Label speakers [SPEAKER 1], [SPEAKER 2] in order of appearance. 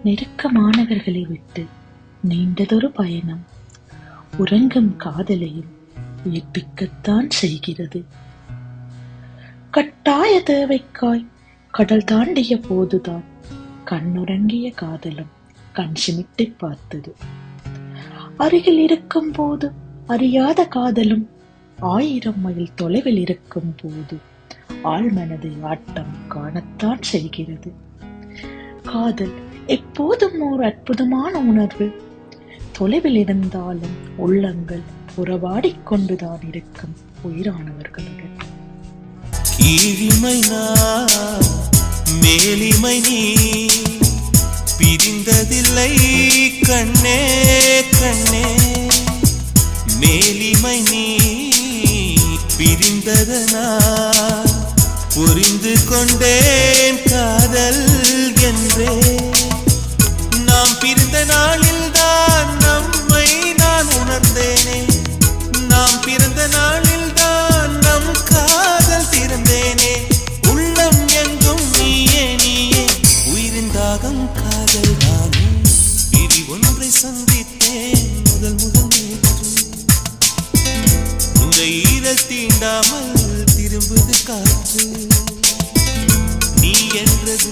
[SPEAKER 1] நெருக்கமானவர்களை விட்டு நீண்டதொரு பயணம் உறங்கும் காதலையும் உயிர்ப்பிக்கத்தான் செய்கிறது. கட்டாய தேவைக்காய் கடல் தாண்டிய போதுதான் கண்ணுறங்கிய காதலும் கண் சிமிட்டி பார்த்தது. அருகில் இருக்கும் போது அறியாத காதலும் 1000 மைல் தொலைவில் இருக்கும் போது ஆழ்மனது ஆட்டம் காணத்தான் செய்கிறது. காதல் எப்போதும் ஒரு அற்புதமான உணர்வு. தொலைவில் இருந்தாலும் உள்ளங்கள் உறவாடிக் கொண்டுதான் இருக்கும் உயிரானவர்களுடன்.
[SPEAKER 2] கீழிமை நான் மேலிமை நீ பிரிந்ததில்லை கண்ணே கண்ணே. மேலிமை நீ பிரிந்ததனால் புரிந்து கொண்டேன் காதல் என்றே. நாம் பிரிந்த நாளில் தான் நம்மை நான் உணர்ந்தேனே. நாம் பிறந்த நாளில் தான் நம் காதல் திறந்தேனே. உள்ளம் எங்கும் நீயே நீயே உயிரின் தாகம் காதல் தானே. பிரி ஒன்றை சந்தித்தேன் முதல் நேற்று. நுரையீரல் தீண்டாமல் திரும்புது காற்று. நீ என்றது